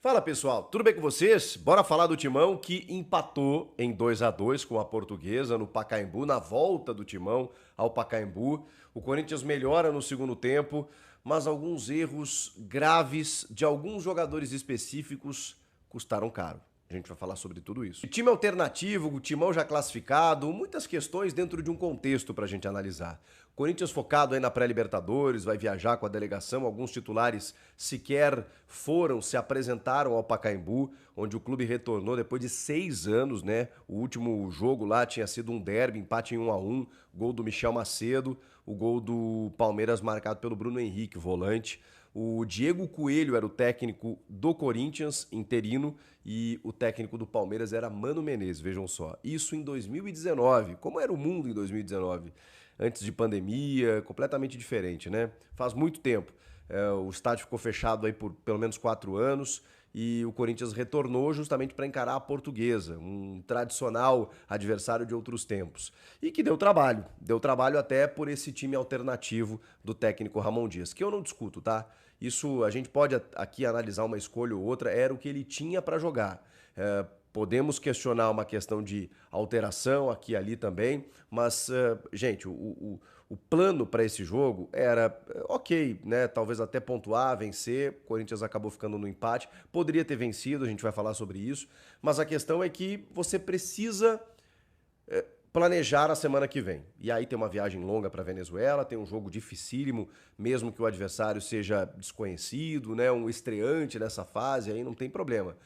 Fala pessoal, tudo bem com vocês? Bora falar do Timão que empatou em 2-2 com a Portuguesa no Pacaembu, na volta do Timão ao Pacaembu. O Corinthians melhora no segundo tempo, mas alguns erros graves de alguns jogadores específicos custaram caro. A gente vai falar sobre tudo isso. E time alternativo, o Timão já classificado, muitas questões dentro de um contexto para a gente analisar. Corinthians focado aí na pré-Libertadores, vai viajar com a delegação, alguns titulares sequer se apresentaram ao Pacaembu, onde o clube retornou depois de 6 anos, né? O último jogo lá tinha sido um derby, empate em 1-1, gol do Michel Macedo, o gol do Palmeiras marcado pelo Bruno Henrique, volante. O Diego Coelho era o técnico do Corinthians, interino, e o técnico do Palmeiras era Mano Menezes, vejam só. Isso em 2019. Como era o mundo em 2019? Antes de pandemia, completamente diferente, né? Faz muito tempo. O estádio ficou fechado aí por pelo menos 4 anos e o Corinthians retornou justamente para encarar a Portuguesa, um tradicional adversário de outros tempos. E que deu trabalho até por esse time alternativo do técnico Ramon Dias, que eu não discuto, tá? Isso a gente pode aqui analisar uma escolha ou outra, era o que ele tinha para jogar. Podemos questionar uma questão de alteração aqui e ali também, mas, gente, o plano para esse jogo era ok, né? Talvez até pontuar, vencer. O Corinthians acabou ficando no empate. Poderia ter vencido, a gente vai falar sobre isso. Mas a questão é que você precisa planejar a semana que vem. E aí tem uma viagem longa para Venezuela, tem um jogo dificílimo, mesmo que o adversário seja desconhecido, né, um estreante nessa fase, aí não tem problema.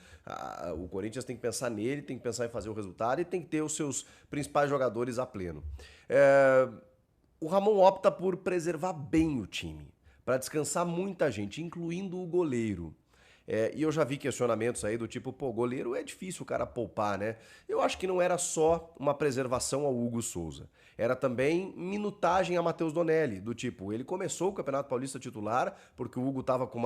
O Corinthians tem que pensar nele, tem que pensar em fazer o resultado e tem que ter os seus principais jogadores a pleno. O Ramon opta por preservar bem o time, para descansar muita gente, incluindo o goleiro. E eu já vi questionamentos aí do tipo, pô, goleiro é difícil o cara poupar, né? Eu acho que não era só uma preservação ao Hugo Souza. Era também minutagem a Matheus Donelli, do tipo, ele começou o Campeonato Paulista titular, porque o Hugo tava com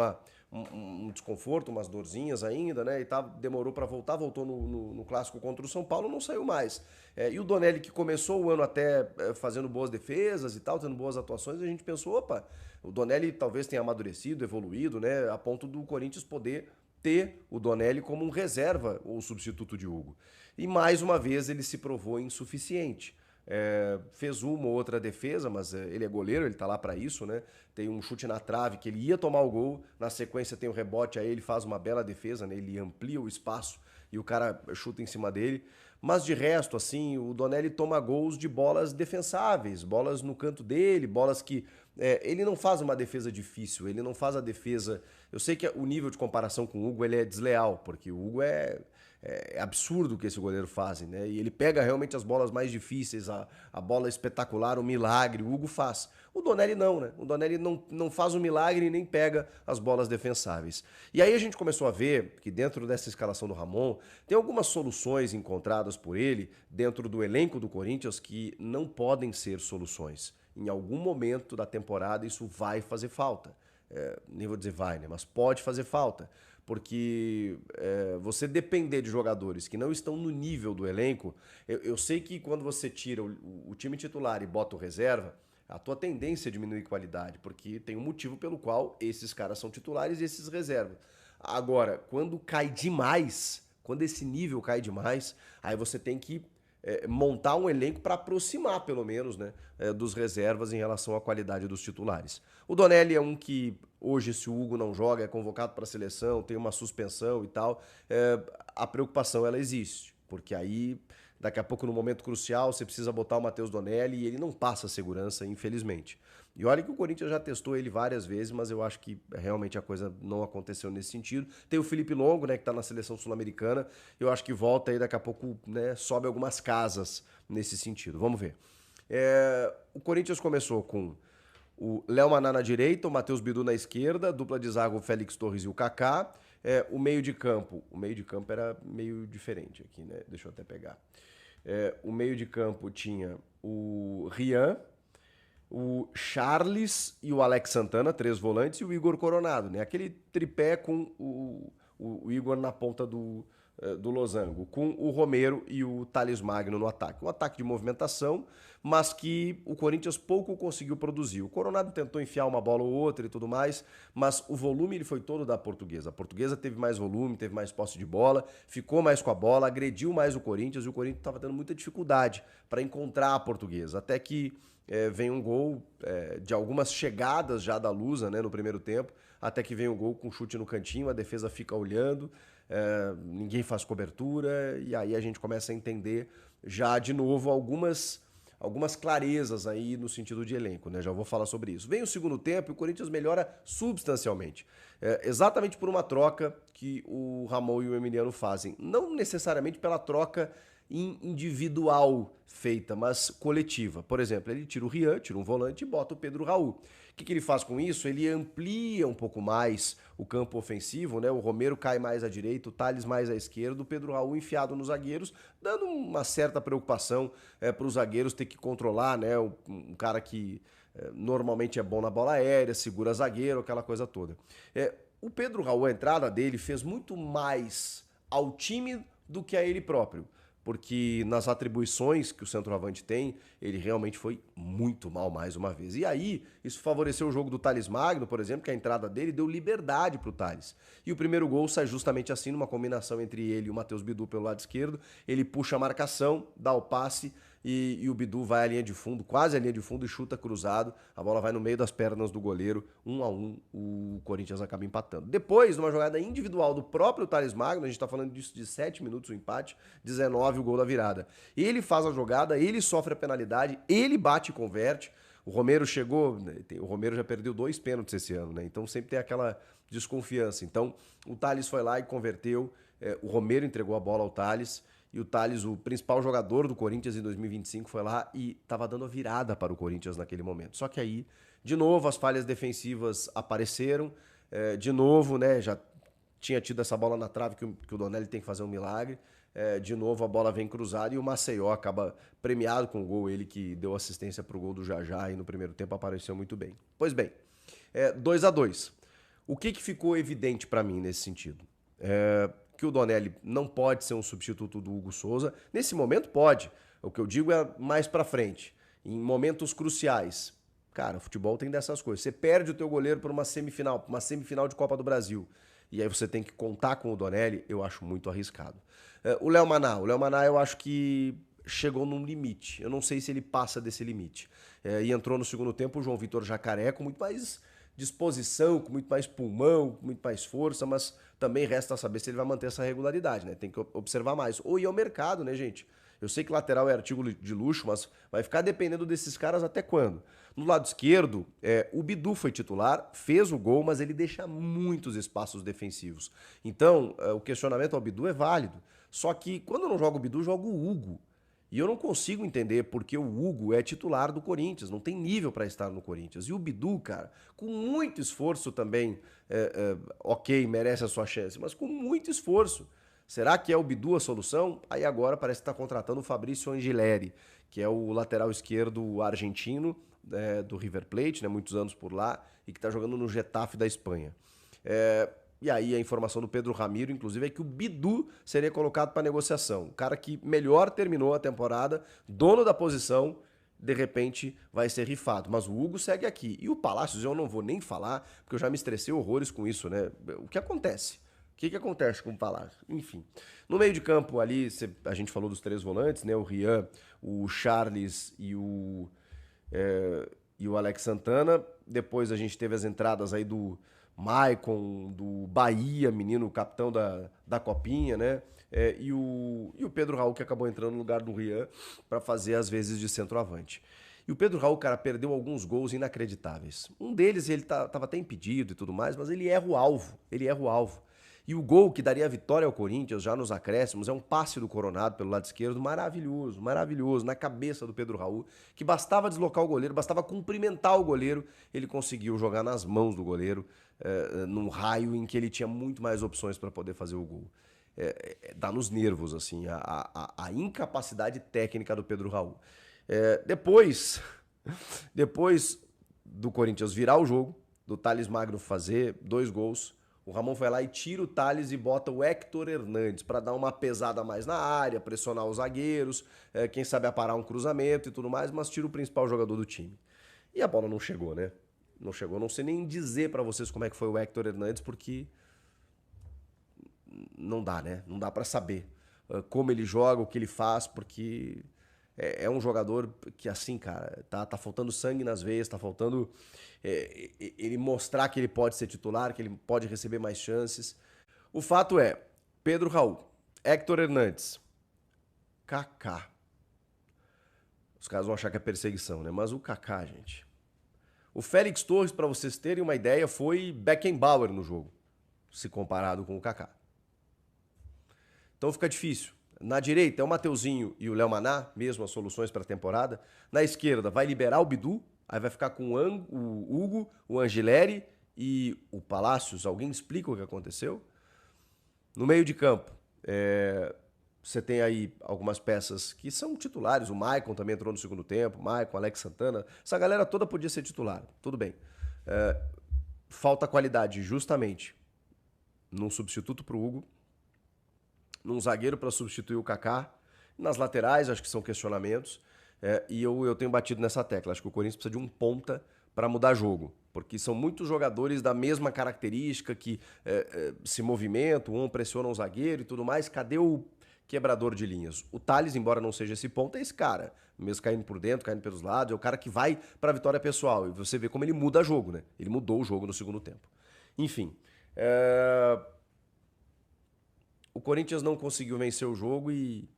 um desconforto, umas dorzinhas ainda, né? E demorou para voltar, voltou no clássico contra o São Paulo, não saiu mais. E o Donelli, que começou o ano até fazendo boas defesas e tal, tendo boas atuações, a gente pensou, opa, o Donelli talvez tenha amadurecido, evoluído, né? A ponto do Corinthians poder ter o Donelli como um reserva ou substituto de Hugo. E mais uma vez ele se provou insuficiente. Fez uma ou outra defesa, mas ele é goleiro, ele tá lá para isso, né? Tem um chute na trave que ele ia tomar o gol, na sequência tem o rebote, aí ele faz uma bela defesa, né? Ele amplia o espaço e o cara chuta em cima dele. Mas de resto, assim, o Donelli toma gols de bolas defensáveis, bolas no canto dele, bolas que ele não faz uma defesa difícil, ele não faz a defesa. Eu sei que o nível de comparação com o Hugo ele é desleal, porque o Hugo é absurdo o que esse goleiro faz, né? E ele pega realmente as bolas mais difíceis, a bola espetacular, o milagre, o Hugo faz. O Donelli não, né? O Donelli não faz o milagre e nem pega as bolas defensáveis. E aí a gente começou a ver que dentro dessa escalação do Ramon, tem algumas soluções encontradas por ele dentro do elenco do Corinthians que não podem ser soluções. Em algum momento da temporada isso vai fazer falta. Nem vou dizer vai, né? Mas pode fazer falta. Porque você depender de jogadores que não estão no nível do elenco, eu sei que quando você tira o time titular e bota o reserva, a tua tendência é diminuir qualidade, porque tem um motivo pelo qual esses caras são titulares e esses reservas. Agora, quando cai demais, quando esse nível cai demais, aí você tem que montar um elenco para aproximar, pelo menos, né, dos reservas em relação à qualidade dos titulares. O Donelli é um que, hoje, se o Hugo não joga, é convocado para a seleção, tem uma suspensão e tal, a preocupação ela existe, porque aí, daqui a pouco, no momento crucial, você precisa botar o Matheus Donelli e ele não passa segurança, infelizmente. E olha que o Corinthians já testou ele várias vezes, mas eu acho que realmente a coisa não aconteceu nesse sentido. Tem o Felipe Longo, né, que tá na seleção sul-americana. Eu acho que volta aí daqui a pouco, né, sobe algumas casas nesse sentido. Vamos ver. O Corinthians começou com o Léo Maná na direita, o Matheus Bidu na esquerda, dupla de zaga o Félix Torres e o Kaká. O meio de campo era meio diferente aqui, né? Deixa eu até pegar. O meio de campo tinha o Rian, o Charles e o Alex Santana, 3 volantes, e o Igor Coronado, né? Aquele tripé com o Igor na ponta do Losango, com o Romero e o Thales Magno no ataque. Um ataque de movimentação, mas que o Corinthians pouco conseguiu produzir. O Coronado tentou enfiar uma bola ou outra e tudo mais, mas o volume ele foi todo da Portuguesa. A Portuguesa teve mais volume, teve mais posse de bola, ficou mais com a bola, agrediu mais o Corinthians e o Corinthians estava tendo muita dificuldade para encontrar a Portuguesa. Até que vem um gol de algumas chegadas já da Lusa, né, no primeiro tempo, até que vem um gol com chute no cantinho, a defesa fica olhando, ninguém faz cobertura, e aí a gente começa a entender já de novo algumas clarezas aí no sentido de elenco, né? Já vou falar sobre isso. Vem o segundo tempo e o Corinthians melhora substancialmente. Exatamente por uma troca que o Ramon e o Emiliano fazem. Não necessariamente pela troca individual feita, mas coletiva. Por exemplo, ele tira o Rian, tira um volante e bota o Pedro Raul. O que ele faz com isso? Ele amplia um pouco mais o campo ofensivo, né? O Romero cai mais à direita, o Thales mais à esquerda, o Pedro Raul enfiado nos zagueiros, dando uma certa preocupação para os zagueiros ter que controlar, né? Um cara que normalmente é bom na bola aérea, segura zagueiro, aquela coisa toda. O Pedro Raul, a entrada dele, fez muito mais ao time do que a ele próprio. Porque nas atribuições que o centroavante tem, ele realmente foi muito mal mais uma vez. E aí, isso favoreceu o jogo do Thales Magno, por exemplo, que a entrada dele deu liberdade para o Thales. E o primeiro gol sai justamente assim, numa combinação entre ele e o Matheus Bidu pelo lado esquerdo. Ele puxa a marcação, dá o passe e o Bidu vai à linha de fundo, quase à linha de fundo, e chuta cruzado. A bola vai no meio das pernas do goleiro, 1-1, o Corinthians acaba empatando. Depois, numa jogada individual do próprio Thales Magno, a gente tá falando disso de 7 minutos o empate, 19 o gol da virada. Ele faz a jogada, ele sofre a penalidade, ele bate e converte. O Romero chegou, o Romero já perdeu 2 pênaltis esse ano, né? Então sempre tem aquela desconfiança. Então o Thales foi lá e converteu, o Romero entregou a bola ao Thales, e o Thales, o principal jogador do Corinthians em 2025, foi lá e estava dando a virada para o Corinthians naquele momento. Só que aí, de novo, as falhas defensivas apareceram, de novo, né, já tinha tido essa bola na trave que o Donelli tem que fazer um milagre, de novo a bola vem cruzada e o Maceió acaba premiado com o gol, ele que deu assistência para o gol do Jajá e no primeiro tempo apareceu muito bem. Pois bem, 2-2. O que ficou evidente para mim nesse sentido? Que o Donelli não pode ser um substituto do Hugo Souza. Nesse momento pode. O que eu digo é mais pra frente. Em momentos cruciais. Cara, o futebol tem dessas coisas. Você perde o teu goleiro por uma semifinal de Copa do Brasil. E aí você tem que contar com o Donelli, eu acho muito arriscado. O Léo Maná eu acho que chegou num limite. Eu não sei se ele passa desse limite. E entrou no segundo tempo o João Vitor Jacaré com muito mais disposição, com muito mais pulmão, com muito mais força, mas também resta saber se ele vai manter essa regularidade, né? Tem que observar mais. Ou ir ao mercado, né, gente? Eu sei que lateral é artigo de luxo, mas vai ficar dependendo desses caras até quando? No lado esquerdo, o Bidu foi titular, fez o gol, mas ele deixa muitos espaços defensivos. Então, o questionamento ao Bidu é válido. Só que quando eu não jogo o Bidu, eu jogo o Hugo. E eu não consigo entender porque o Hugo é titular do Corinthians, não tem nível para estar no Corinthians. E o Bidu, cara, com muito esforço também, ok, merece a sua chance, mas com muito esforço. Será que é o Bidu a solução? Aí agora parece que está contratando o Fabrício Angileri, que é o lateral esquerdo argentino do River Plate, né, muitos anos por lá, e que está jogando no Getafe da Espanha. E aí a informação do Pedro Ramiro, inclusive, é que o Bidu seria colocado para negociação. O cara que melhor terminou a temporada, dono da posição, de repente vai ser rifado. Mas o Hugo segue aqui. E o Palácios eu não vou nem falar, porque eu já me estressei horrores com isso, né? O que acontece? O que acontece com o Palácio? Enfim, no meio de campo ali, a gente falou dos 3 volantes, né? O Rian, o Charles e o Alex Santana. Depois a gente teve as entradas aí do Maicon, do Bahia, menino capitão da Copinha, né? E o Pedro Raul, que acabou entrando no lugar do Rian para fazer as vezes de centroavante. E o Pedro Raul, cara, perdeu alguns gols inacreditáveis. Um deles, ele tava até impedido e tudo mais, mas ele erra o alvo. Ele erra o alvo. E o gol que daria a vitória ao Corinthians já nos acréscimos é um passe do Coronado pelo lado esquerdo, maravilhoso, maravilhoso, na cabeça do Pedro Raul, que bastava deslocar o goleiro, bastava cumprimentar o goleiro, ele conseguiu jogar nas mãos do goleiro, num raio em que ele tinha muito mais opções para poder fazer o gol. Dá nos nervos, assim, a incapacidade técnica do Pedro Raul. Depois do Corinthians virar o jogo, do Thales Magno fazer 2 gols, O Ramon vai lá e tira o Thales e bota o Héctor Hernandes para dar uma pesada mais na área, pressionar os zagueiros, quem sabe aparar um cruzamento e tudo mais, mas tira o principal jogador do time. E a bola não chegou, né? Não chegou. Não sei nem dizer para vocês como é que foi o Héctor Hernandes, porque não dá, né? Não dá para saber como ele joga, o que ele faz, porque é um jogador que, assim, cara, tá faltando sangue nas veias, tá faltando ele mostrar que ele pode ser titular, que ele pode receber mais chances. O fato é, Pedro Raul, Héctor Hernandes, Kaká. Os caras vão achar que é perseguição, né? Mas o Kaká, gente. O Félix Torres, para vocês terem uma ideia, foi Beckenbauer no jogo, se comparado com o Kaká. Então fica difícil. Na direita é o Mateuzinho e o Léo Maná, mesmo as soluções para a temporada. Na esquerda vai liberar o Bidu, aí vai ficar com o Hugo, o Angileri e o Palácios. Alguém explica o que aconteceu? No meio de campo, você tem aí algumas peças que são titulares. O Maicon também entrou no segundo tempo. Maicon, Alex Santana. Essa galera toda podia ser titular. Tudo bem. Falta qualidade justamente num substituto para o Hugo, num zagueiro para substituir o Kaká. Nas laterais, acho que são questionamentos. E eu tenho batido nessa tecla. Acho que o Corinthians precisa de um ponta para mudar jogo. Porque são muitos jogadores da mesma característica que se movimentam, um pressiona um zagueiro e tudo mais. Cadê o quebrador de linhas? O Thales, embora não seja esse ponta, é esse cara. Mesmo caindo por dentro, caindo pelos lados. É o cara que vai para a vitória pessoal. E você vê como ele muda jogo, né? Ele mudou o jogo no segundo tempo. Enfim. O Corinthians não conseguiu vencer o jogo e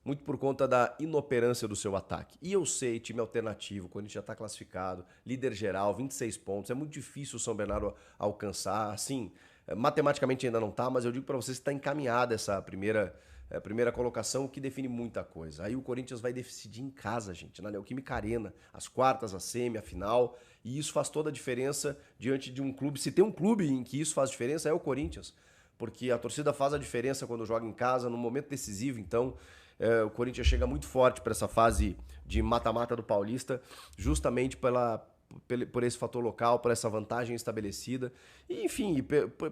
muito por conta da inoperância do seu ataque. E eu sei, time alternativo, o Corinthians já está classificado, líder geral, 26 pontos. É muito difícil o São Bernardo alcançar. Assim, matematicamente ainda não está, mas eu digo para vocês que está encaminhada essa primeira colocação, o que define muita coisa. Aí o Corinthians vai decidir em casa, gente, na Neoquímica Arena, as quartas, a semi, a final. E isso faz toda a diferença diante de um clube. Se tem um clube em que isso faz diferença, é o Corinthians. Porque a torcida faz a diferença quando joga em casa, no momento decisivo. Então, o Corinthians chega muito forte para essa fase de mata-mata do Paulista, justamente por esse fator local, por essa vantagem estabelecida. E, enfim,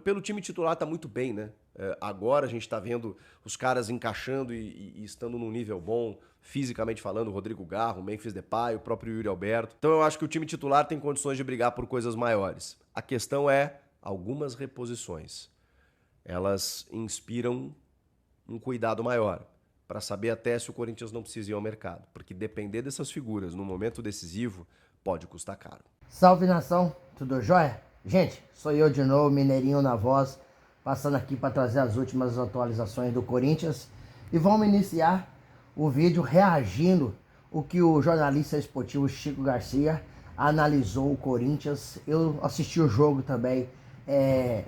pelo time titular tá muito bem, né? Agora a gente está vendo os caras encaixando e estando num nível bom, fisicamente falando, o Rodrigo Garro, o Memphis Depay, o próprio Yuri Alberto. Então eu acho que o time titular tem condições de brigar por coisas maiores. A questão é algumas reposições. Elas inspiram um cuidado maior, para saber até se o Corinthians não precisa ir ao mercado, porque depender dessas figuras no momento decisivo pode custar caro. Salve nação, tudo jóia? Gente, sou eu de novo, Mineirinho na voz, passando aqui para trazer as últimas atualizações do Corinthians e vamos iniciar o vídeo reagindo o que o jornalista esportivo Chico Garcia analisou o Corinthians. Eu assisti o jogo também,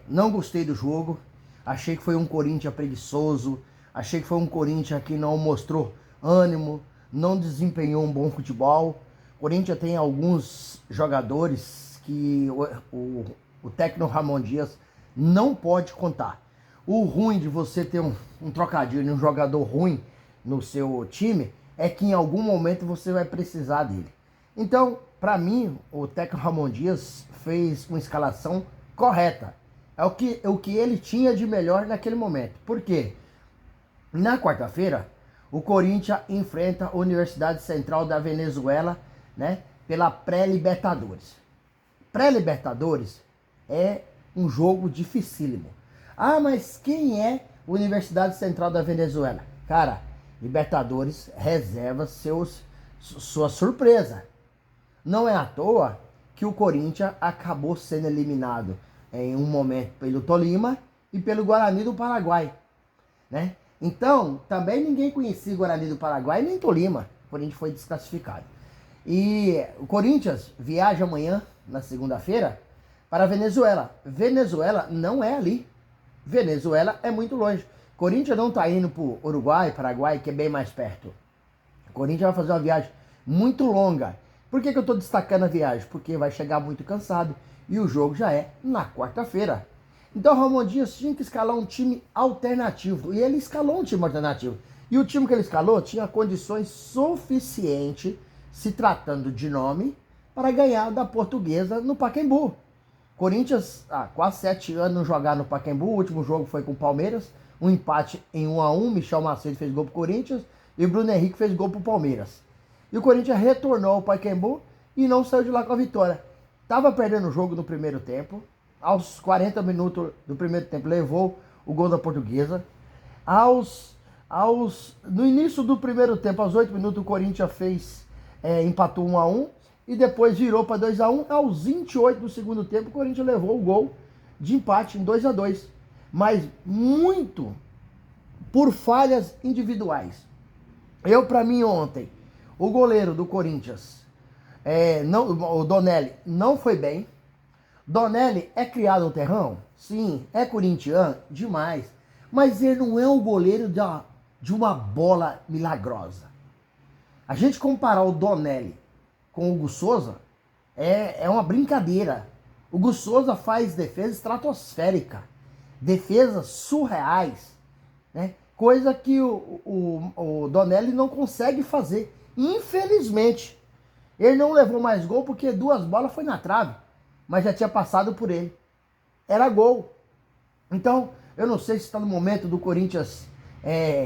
não gostei do jogo. Achei que foi um Corinthians preguiçoso, achei que foi um Corinthians que não mostrou ânimo, não desempenhou um bom futebol. O Corinthians tem alguns jogadores que o técnico Ramon Dias não pode contar. O ruim de você ter um trocadilho, um jogador ruim no seu time, é que em algum momento você vai precisar dele. Então, para mim, o técnico Ramon Dias fez uma escalação correta. É o que ele tinha de melhor naquele momento. Por quê? Na quarta-feira, o Corinthians enfrenta a Universidade Central da Venezuela, né, pela pré-Libertadores. Pré-Libertadores é um jogo dificílimo. Ah, mas quem é a Universidade Central da Venezuela? Cara, Libertadores reserva sua surpresa. Não é à toa que o Corinthians acabou sendo eliminado em um momento pelo Tolima e pelo Guarani do Paraguai, né? Então, também ninguém conhecia o Guarani do Paraguai nem Tolima. O Corinthians foi desclassificado. E o Corinthians viaja amanhã, na segunda-feira, para a Venezuela. Venezuela não é ali. Venezuela é muito longe. O Corinthians não está indo para o Uruguai, Paraguai, que é bem mais perto. O Corinthians vai fazer uma viagem muito longa. Por que eu estou destacando a viagem? Porque vai chegar muito cansado. E o jogo já é na quarta-feira. Então o Ramon Dias tinha que escalar um time alternativo. E ele escalou um time alternativo. E o time que ele escalou tinha condições suficientes, se tratando de nome, para ganhar da Portuguesa no Pacaembu. Corinthians, há quase 7 anos não jogar no Pacaembu. O último jogo foi com o Palmeiras. Um empate em 1-1. Michel Macedo fez gol pro Corinthians. E o Bruno Henrique fez gol pro Palmeiras. E o Corinthians retornou ao Pacaembu e não saiu de lá com a vitória. Tava perdendo o jogo no primeiro tempo. Aos 40 minutos do primeiro tempo levou o gol da Portuguesa. No início do primeiro tempo, aos 8 minutos, o Corinthians empatou 1-1 e depois virou para 2-1. Aos 28 do segundo tempo, o Corinthians levou o gol de empate em 2-2. Mas muito por falhas individuais. Para mim, ontem, o goleiro do Corinthians, o Donelli, não foi bem. Donelli é criado no terrão? Sim. É corintiano? Demais. Mas ele não é o goleiro de uma bola milagrosa. A gente comparar o Donelli com o Hugo Souza é uma brincadeira. O Hugo Souza faz defesa estratosférica, defesas surreais, né? Coisa que o Donelli não consegue fazer. Infelizmente, ele não levou mais gol porque 2 bolas foi na trave, mas já tinha passado por ele. Era gol. Então, eu não sei se está no momento do Corinthians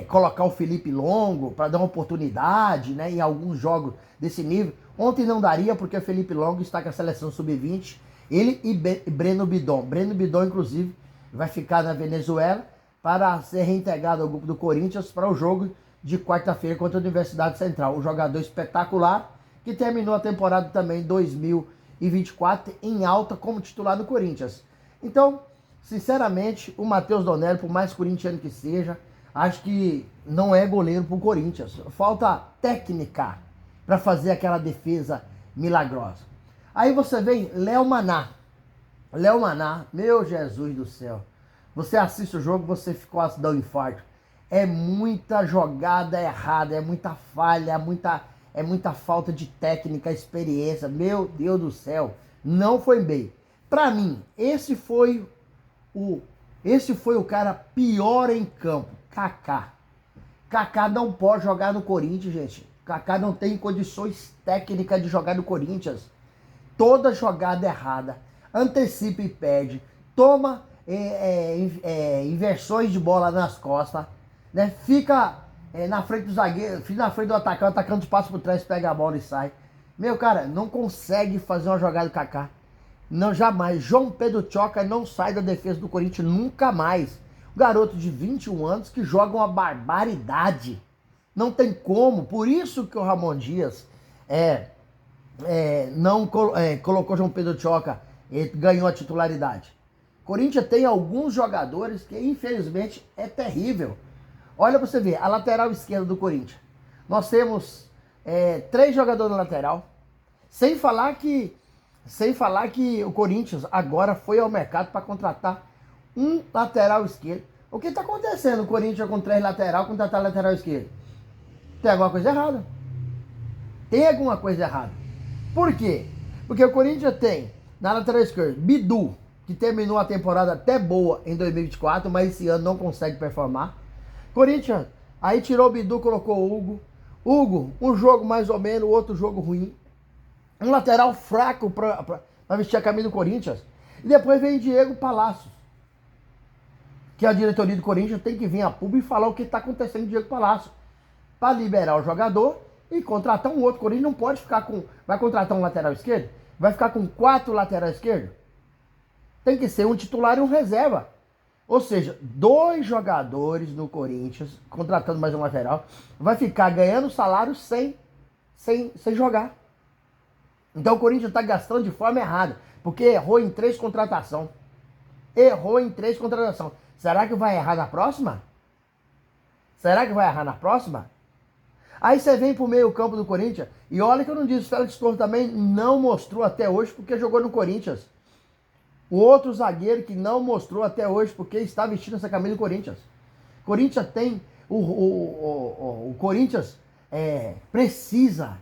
colocar o Felipe Longo para dar uma oportunidade, né, em alguns jogos desse nível. Ontem não daria porque o Felipe Longo está com a seleção sub-20. Ele e Breno Bidon. Breno Bidon, inclusive, vai ficar na Venezuela para ser reintegrado ao grupo do Corinthians para o jogo de quarta-feira contra a Universidade Central. Um jogador espetacular que terminou a temporada também 2024 em alta como titular do Corinthians. Então, sinceramente, o Matheus Donelli, por mais corintiano que seja, acho que não é goleiro pro Corinthians. Falta técnica para fazer aquela defesa milagrosa. Aí você vem Léo Maná. Léo Maná, meu Jesus do céu. Você assiste o jogo, você quase dá um infarto. É muita jogada errada, é muita falha, é muita falta de técnica, experiência. Meu Deus do céu, não foi bem. Para mim, esse foi o cara pior em campo, Kaká. Kaká não pode jogar no Corinthians, gente. Kaká não tem condições técnicas de jogar no Corinthians. Toda jogada errada, antecipa e perde, toma inversões de bola nas costas, né? Fica na frente do zagueiro, fica na frente do atacante, o atacante passa por trás, pega a bola e sai. Meu, cara, não consegue fazer uma jogada do Kaká. Não, jamais. João Pedro Choca não sai da defesa do Corinthians nunca mais. Um garoto de 21 anos que joga uma barbaridade. Não tem como. Por isso que o Ramon Dias não colocou João Pedro Choca e ganhou a titularidade. Corinthians tem alguns jogadores que, infelizmente, é terrível. Olha pra você ver, a lateral esquerda do Corinthians. Nós temos 3 jogadores na lateral. Sem falar que o Corinthians agora foi ao mercado para contratar um lateral esquerdo. O que está acontecendo? O Corinthians com 3 lateral, contratar lateral esquerdo. Tem alguma coisa errada. Tem alguma coisa errada. Por quê? Porque o Corinthians tem na lateral esquerda Bidu, que terminou a temporada até boa em 2024, mas esse ano não consegue performar. Corinthians aí tirou o Bidu, colocou o Hugo. Hugo, um jogo mais ou menos, outro jogo ruim. Um lateral fraco para vestir a camisa do Corinthians. E depois vem Diego Palacios, que a diretoria do Corinthians tem que vir a público e falar o que está acontecendo com Diego Palacios, para liberar o jogador e contratar um outro. O Corinthians não pode ficar com... Vai contratar um lateral esquerdo? Vai ficar com 4 laterais esquerdos? Tem que ser um titular e um reserva. Ou seja, 2 jogadores no Corinthians, contratando mais um lateral, vai ficar ganhando salário sem jogar. Então o Corinthians está gastando de forma errada, porque errou em 3 contratações. Será que vai errar na próxima? Aí você vem pro meio campo do Corinthians, e olha que eu não disse, o Félix Torres também não mostrou até hoje porque jogou no Corinthians. O outro zagueiro que não mostrou até hoje porque está vestindo essa camisa do Corinthians. Corinthians tem... O Corinthians precisa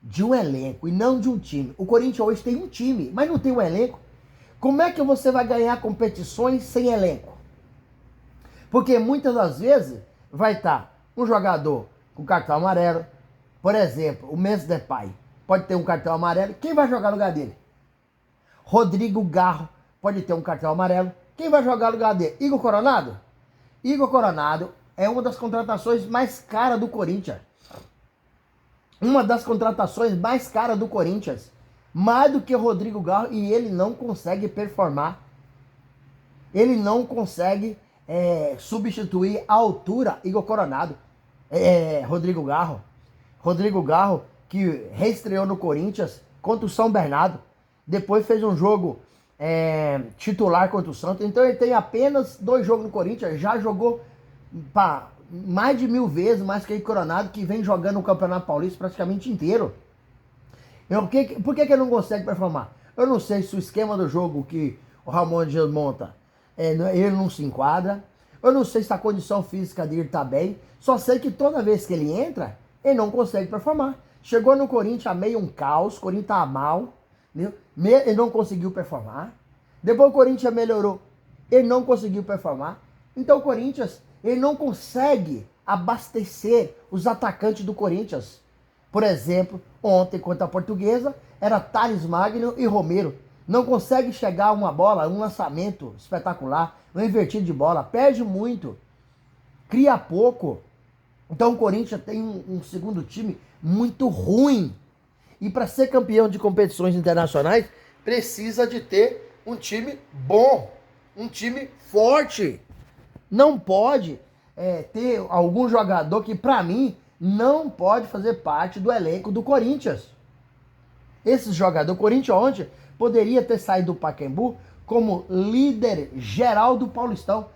de um elenco e não de um time. O Corinthians hoje tem um time, mas não tem um elenco. Como é que você vai ganhar competições sem elenco? Porque muitas das vezes vai estar um jogador com cartão amarelo. Por exemplo, o Memphis Depay pode ter um cartão amarelo. Quem vai jogar no lugar dele? Rodrigo Garro pode ter um cartão amarelo. Quem vai jogar no lugar dele? Igor Coronado? Igor Coronado é uma das contratações mais caras do Corinthians. Uma das contratações mais caras do Corinthians. Mais do que o Rodrigo Garro, e ele não consegue performar. Ele não consegue substituir a altura Igor Coronado. Rodrigo Garro. Rodrigo Garro, que reestreou no Corinthians contra o São Bernardo. Depois fez um jogo titular contra o Santos. Então ele tem apenas 2 jogos no Corinthians. Já jogou mais de 1000 vezes mais que o Coronado, que vem jogando o Campeonato Paulista praticamente inteiro. Por que ele não consegue performar? Eu não sei se o esquema do jogo que o Ramon Dias monta, ele não se enquadra. Eu não sei se a condição física dele está bem. Só sei que toda vez que ele entra, ele não consegue performar. Chegou no Corinthians meio um caos, o Corinthians estava mal, entendeu? Ele não conseguiu performar. Depois o Corinthians melhorou, ele não conseguiu performar. Então o Corinthians, ele não consegue abastecer os atacantes do Corinthians. Por exemplo, ontem contra a Portuguesa, era Thales Magno e Romero. Não consegue chegar a uma bola, um lançamento espetacular, um invertido de bola, perde muito, cria pouco. Então o Corinthians tem um segundo time muito ruim. E para ser campeão de competições internacionais, precisa de ter um time bom, um time forte. Não pode ter algum jogador que, para mim, não pode fazer parte do elenco do Corinthians. Esse jogador, o Corinthians ontem, poderia ter saído do Pacaembu como líder geral do Paulistão.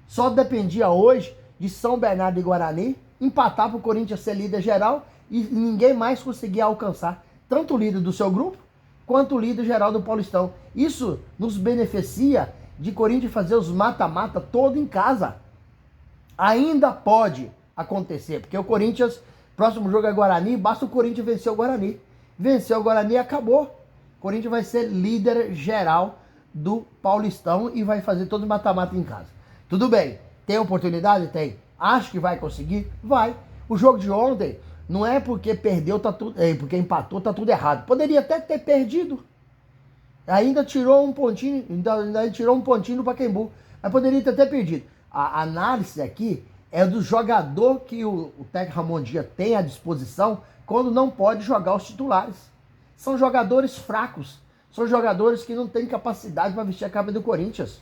Só dependia hoje de São Bernardo e Guarani empatar para o Corinthians ser líder geral e ninguém mais conseguia alcançar tanto o líder do seu grupo quanto o líder geral do Paulistão. Isso nos beneficia de Corinthians fazer os mata-mata todo em casa. Ainda pode acontecer, porque o Corinthians, próximo jogo é Guarani, basta o Corinthians vencer o Guarani. Venceu o Guarani e acabou. O Corinthians vai ser líder geral do Paulistão e vai fazer todo o mata-mata em casa. Tudo bem, tem oportunidade? Tem. Acho que vai conseguir? Vai. O jogo de ontem não é porque perdeu, porque empatou, tá tudo errado. Poderia até ter perdido. Ainda tirou um pontinho, ainda tirou um pontinho do Pacaembu. Mas poderia ter até perdido. A análise aqui é do jogador que o técnico Ramon Dias tem à disposição quando não pode jogar os titulares. São jogadores fracos. São jogadores que não têm capacidade para vestir a camisa do Corinthians.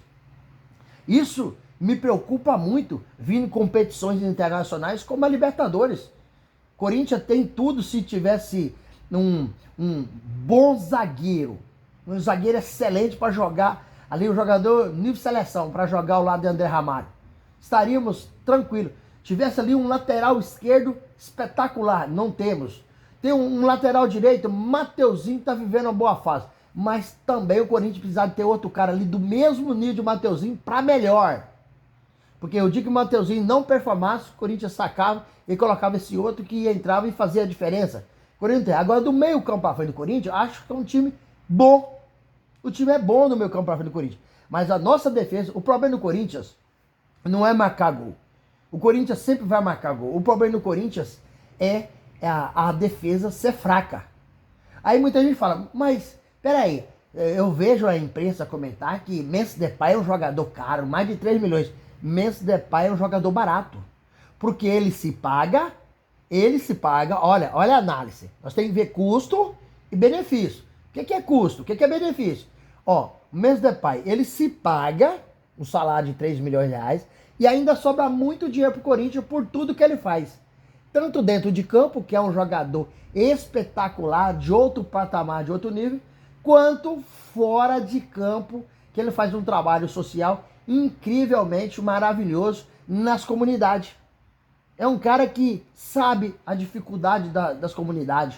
Isso me preocupa muito, vindo em competições internacionais como a Libertadores. Corinthians tem tudo se tivesse um bom zagueiro. Um zagueiro excelente para jogar ali, um jogador nível seleção, para jogar ao lado de André Ramalho. Estaríamos tranquilos. Tivesse ali um lateral esquerdo espetacular. Não temos. Tem um lateral direito, Mateuzinho, está vivendo uma boa fase. Mas também o Corinthians precisava ter outro cara ali do mesmo nível de Mateuzinho para melhor. Porque o dia que o Mateuzinho não performasse, o Corinthians sacava e colocava esse outro que entrava e fazia a diferença. Corinthians, agora do meio campo para frente do Corinthians, acho que é um time bom. O time é bom no meio campo para frente do Corinthians. Mas a nossa defesa, o problema do Corinthians não é marcar gol. O Corinthians sempre vai marcar gol. O problema do Corinthians é a defesa ser fraca. Aí muita gente fala, mas peraí, eu vejo a imprensa comentar que Memphis Depay é um jogador caro, mais de 3 milhões. Memphis Depay é um jogador barato. Porque ele se paga, olha a análise. Nós temos que ver custo e benefício. O que é custo? O que é benefício? Ó, o Memphis Depay, ele se paga um salário de 3 milhões de reais e ainda sobra muito dinheiro pro Corinthians por tudo que ele faz. Tanto dentro de campo, que é um jogador espetacular, de outro patamar, de outro nível, quanto fora de campo, que ele faz um trabalho social incrivelmente maravilhoso nas comunidades. É um cara que sabe a dificuldade das comunidades.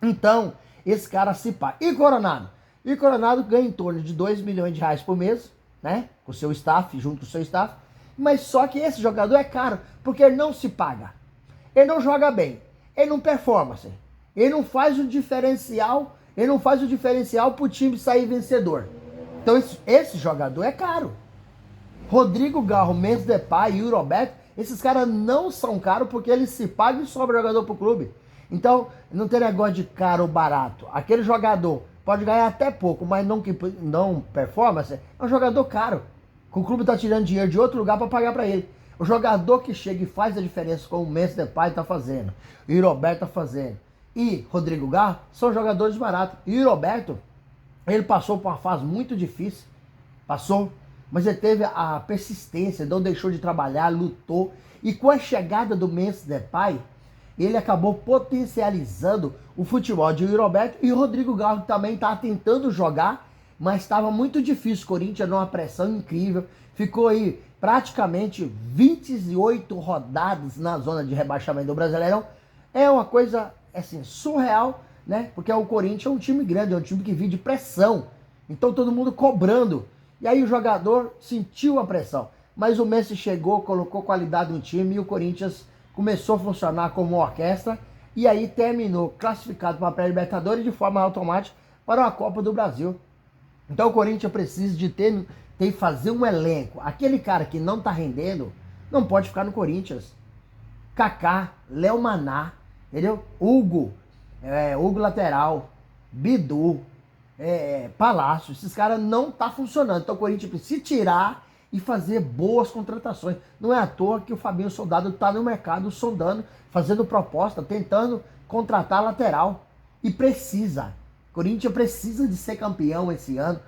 Então, esse cara se paga. E Coronado? E Coronado ganha em torno de 2 milhões de reais por mês, né? Com o seu staff, junto com o seu staff. Mas só que esse jogador é caro, porque ele não se paga. Ele não joga bem. Ele não performa. Ele não faz o diferencial. Ele não faz o diferencial pro time sair vencedor. Então esse jogador é caro. Rodrigo Garro, Memphis Depay e Yuri Alberto, esses caras não são caros porque eles se pagam e sobra jogador pro clube. Então, não tem negócio de caro ou barato. Aquele jogador pode ganhar até pouco, mas não performance, é um jogador caro. O clube está tirando dinheiro de outro lugar para pagar para ele. O jogador que chega e faz a diferença, como o Memphis Depay está fazendo, o Yuri Alberto está fazendo, e Rodrigo Garro, são jogadores baratos. E o Yuri Alberto, ele passou por uma fase muito difícil, passou, mas ele teve a persistência, não deixou de trabalhar, lutou, e com a chegada do Memphis Depay, ele acabou potencializando o futebol de Yuri Alberto, e o Rodrigo Garro também estava tentando jogar, mas estava muito difícil. O Corinthians numa pressão incrível, ficou aí praticamente 28 rodadas na zona de rebaixamento do Brasileirão. É uma coisa assim surreal, né? Porque o Corinthians é um time grande, é um time que vive de pressão. Então todo mundo cobrando. E aí o jogador sentiu a pressão. Mas o Messi chegou, colocou qualidade no time e o Corinthians começou a funcionar como uma orquestra. E aí terminou classificado para a pré-Libertadores de forma automática para a Copa do Brasil. Então o Corinthians precisa de fazer um elenco. Aquele cara que não tá rendendo, não pode ficar no Corinthians. Kaká, Léo Maná, entendeu? Hugo lateral, Bidu, Palácio, esses caras não tá funcionando. Então o Corinthians precisa tirar e fazer boas contratações. Não é à toa que o Fabinho Soldado tá no mercado sondando, fazendo proposta, tentando contratar lateral. E precisa. Corinthians precisa de ser campeão esse ano,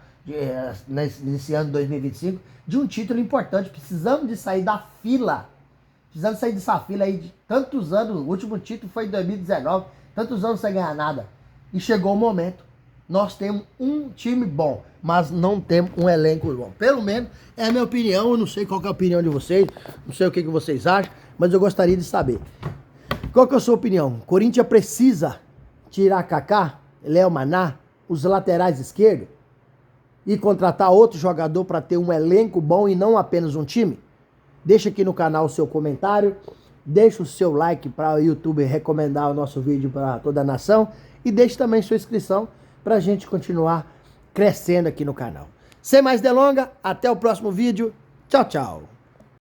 nesse ano de 2025, de um título importante. Precisamos de sair da fila. Precisamos sair dessa fila aí de tantos anos. O último título foi em 2019. Tantos anos sem ganhar nada. E chegou o momento. Nós temos um time bom, mas não temos um elenco bom. Pelo menos é a minha opinião. Eu não sei qual que é a opinião de vocês. Não sei o que vocês acham, mas eu gostaria de saber. Qual que é a sua opinião? Corinthians precisa tirar Kaká, Léo Maná, os laterais esquerdos e contratar outro jogador para ter um elenco bom e não apenas um time? Deixa aqui no canal o seu comentário, deixa o seu like para o YouTube recomendar o nosso vídeo para toda a nação e deixe também sua inscrição para a gente continuar crescendo aqui no canal. Sem mais delongas, até o próximo vídeo. Tchau, tchau.